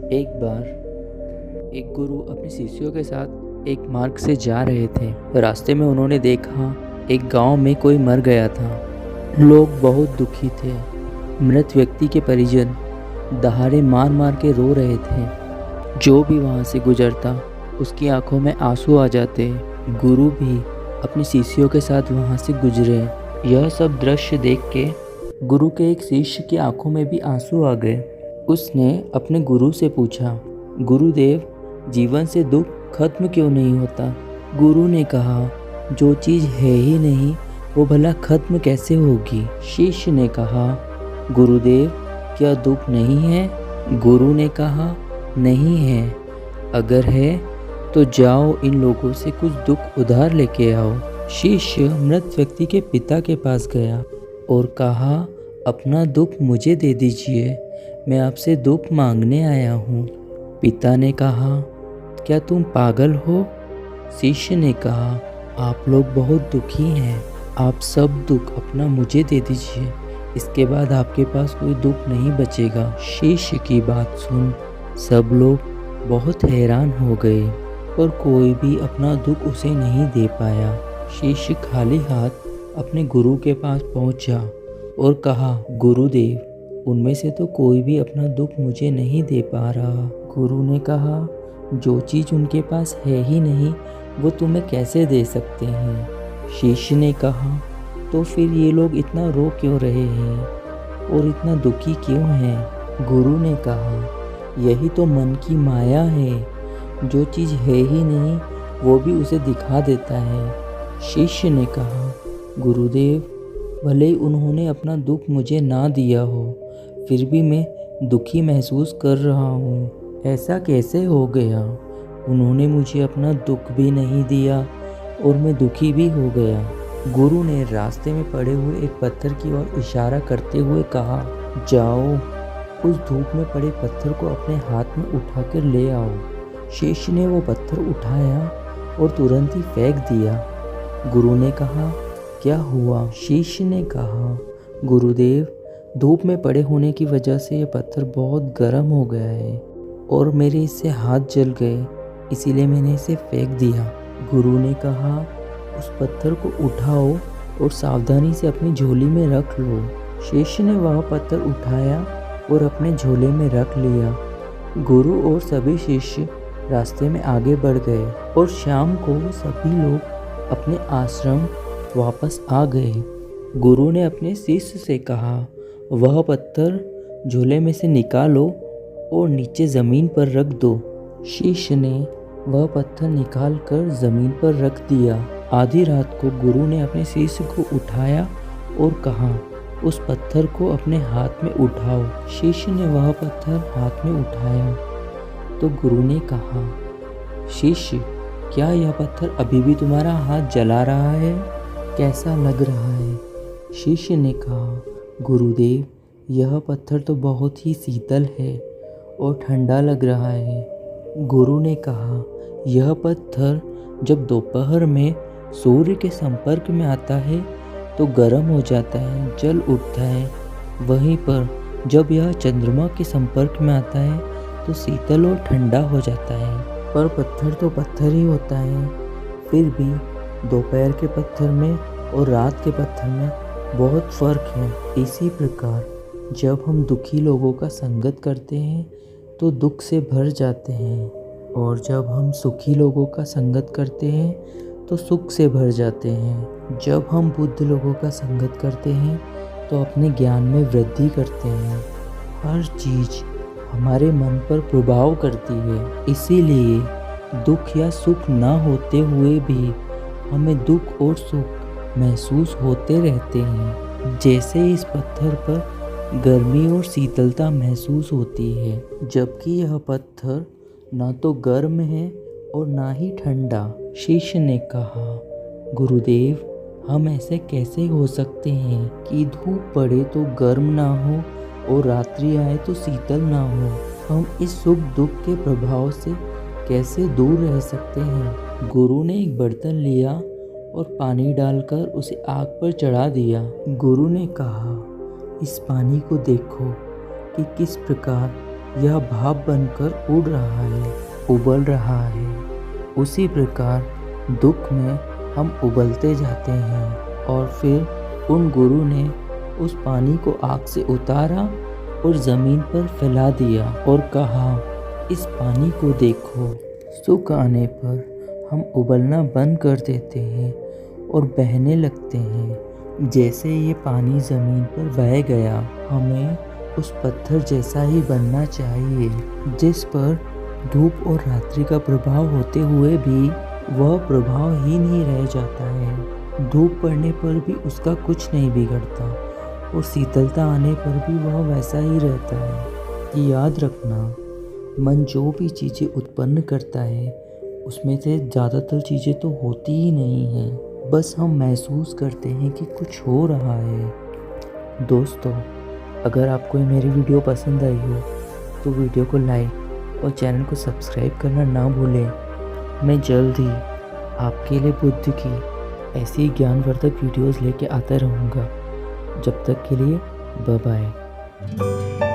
एक बार एक गुरु अपने शिष्यों के साथ एक मार्ग से जा रहे थे। रास्ते में उन्होंने देखा एक गांव में कोई मर गया था। लोग बहुत दुखी थे। मृत व्यक्ति के परिजन दहाड़े मार मार के रो रहे थे। जो भी वहां से गुजरता उसकी आंखों में आंसू आ जाते। गुरु भी अपने शिष्यों के साथ वहां से गुजरे। यह सब दृश्य देख के गुरु के एक शिष्य की आंखों में भी आंसू आ गए। उसने अपने गुरु से पूछा, गुरुदेव, जीवन से दुख खत्म क्यों नहीं होता? गुरु ने कहा, जो चीज़ है ही नहीं वो भला खत्म कैसे होगी? शिष्य ने कहा, गुरुदेव, क्या दुख नहीं है? गुरु ने कहा, नहीं है। अगर है तो जाओ इन लोगों से कुछ दुख उधार लेके आओ। शिष्य मृत व्यक्ति के पिता के पास गया और कहा, अपना दुख मुझे दे दीजिए, मैं आपसे दुख मांगने आया हूँ। पिता ने कहा, क्या तुम पागल हो? शिष्य ने कहा, आप लोग बहुत दुखी हैं, आप सब दुख अपना मुझे दे दीजिए, इसके बाद आपके पास कोई दुख नहीं बचेगा। शिष्य की बात सुन सब लोग बहुत हैरान हो गए, पर कोई भी अपना दुख उसे नहीं दे पाया। शिष्य खाली हाथ अपने गुरु के पास पहुंचा और कहा, गुरुदेव, उनमें से तो कोई भी अपना दुख मुझे नहीं दे पा रहा। गुरु ने कहा, जो चीज़ उनके पास है ही नहीं वो तुम्हें कैसे दे सकते हैं? शिष्य ने कहा, तो फिर ये लोग इतना रो क्यों रहे हैं और इतना दुखी क्यों हैं? गुरु ने कहा, यही तो मन की माया है, जो चीज़ है ही नहीं वो भी उसे दिखा देता है। शिष्य ने कहा, गुरुदेव, भले ही उन्होंने अपना दुख मुझे ना दिया हो, फिर भी मैं दुखी महसूस कर रहा हूँ। ऐसा कैसे हो गया? उन्होंने मुझे अपना दुख भी नहीं दिया और मैं दुखी भी हो गया। गुरु ने रास्ते में पड़े हुए एक पत्थर की ओर इशारा करते हुए कहा, जाओ उस धूप में पड़े पत्थर को अपने हाथ में उठाकर ले आओ। शिष्य ने वो पत्थर उठाया और तुरंत ही फेंक दिया। गुरु ने कहा, क्या हुआ? शिष्य ने कहा, गुरुदेव, धूप में पड़े होने की वजह से ये पत्थर बहुत गर्म हो गया है और मेरे इससे हाथ जल गए, इसीलिए मैंने इसे फेंक दिया। गुरु ने कहा, उस पत्थर को उठाओ और सावधानी से अपनी झोली में रख लो। शिष्य ने वह पत्थर उठाया और अपने झोले में रख लिया। गुरु और सभी शिष्य रास्ते में आगे बढ़ गए और शाम को सभी लोग अपने आश्रम वापस आ गए। गुरु ने अपने शिष्य से कहा, वह पत्थर झोले में से निकालो और नीचे ज़मीन पर रख दो। शिष्य ने वह पत्थर निकाल कर ज़मीन पर रख दिया। आधी रात को गुरु ने अपने शिष्य को उठाया और कहा, उस पत्थर को अपने हाथ में उठाओ। शिष्य ने वह पत्थर हाथ में उठाया तो गुरु ने कहा, शिष्य, क्या यह पत्थर अभी भी तुम्हारा हाथ जला रहा है? कैसा लग रहा है? शिष्य ने कहा, गुरुदेव, यह पत्थर तो बहुत ही शीतल है और ठंडा लग रहा है। गुरु ने कहा, यह पत्थर जब दोपहर में सूर्य के संपर्क में आता है तो गर्म हो जाता है, जल उठता है। वहीं पर जब यह चंद्रमा के संपर्क में आता है तो शीतल और ठंडा हो जाता है। पर पत्थर तो पत्थर ही होता है। फिर भी दोपहर के पत्थर में और रात के पत्थर में बहुत फ़र्क है। इसी प्रकार जब हम दुखी लोगों का संगत करते हैं तो दुख से भर जाते हैं, और जब हम सुखी लोगों का संगत करते हैं तो सुख से भर जाते हैं। जब हम बुद्ध लोगों का संगत करते हैं तो अपने ज्ञान में वृद्धि करते हैं। हर चीज़ हमारे मन पर प्रभाव करती है, इसीलिए दुख या सुख ना होते हुए भी हमें दुख और सुख महसूस होते रहते हैं। जैसे इस पत्थर पर गर्मी और शीतलता महसूस होती है, जबकि यह पत्थर ना तो गर्म है और ना ही ठंडा। शिष्य ने कहा, गुरुदेव, हम ऐसे कैसे हो सकते हैं कि धूप पड़े तो गर्म ना हो और रात्रि आए तो शीतल ना हो? हम इस सुख दुख के प्रभाव से कैसे दूर रह सकते हैं? गुरु ने एक बर्तन लिया और पानी डालकर उसे आग पर चढ़ा दिया। गुरु ने कहा, इस पानी को देखो कि किस प्रकार यह भाप बनकर उड़ रहा है, उबल रहा है। उसी प्रकार दुख में हम उबलते जाते हैं। और फिर उन गुरु ने उस पानी को आग से उतारा और ज़मीन पर फैला दिया और कहा, इस पानी को देखो। सुख आने पर हम उबलना बंद कर देते हैं और बहने लगते हैं। जैसे ये पानी ज़मीन पर बह गया, हमें उस पत्थर जैसा ही बनना चाहिए जिस पर धूप और रात्रि का प्रभाव होते हुए भी वह प्रभावहीन ही रह जाता है। धूप पड़ने पर भी उसका कुछ नहीं बिगड़ता और शीतलता आने पर भी वह वैसा ही रहता है। याद रखना, मन जो भी चीज़ें उत्पन्न करता है उसमें से ज़्यादातर चीज़ें तो होती ही नहीं हैं, बस हम महसूस करते हैं कि कुछ हो रहा है। दोस्तों, अगर आपको ये मेरी वीडियो पसंद आई हो तो वीडियो को लाइक और चैनल को सब्सक्राइब करना ना भूलें। मैं जल्द ही आपके लिए बुद्ध की ऐसी ज्ञानवर्धक वीडियोस लेके आता रहूँगा। जब तक के लिए बाय बाय।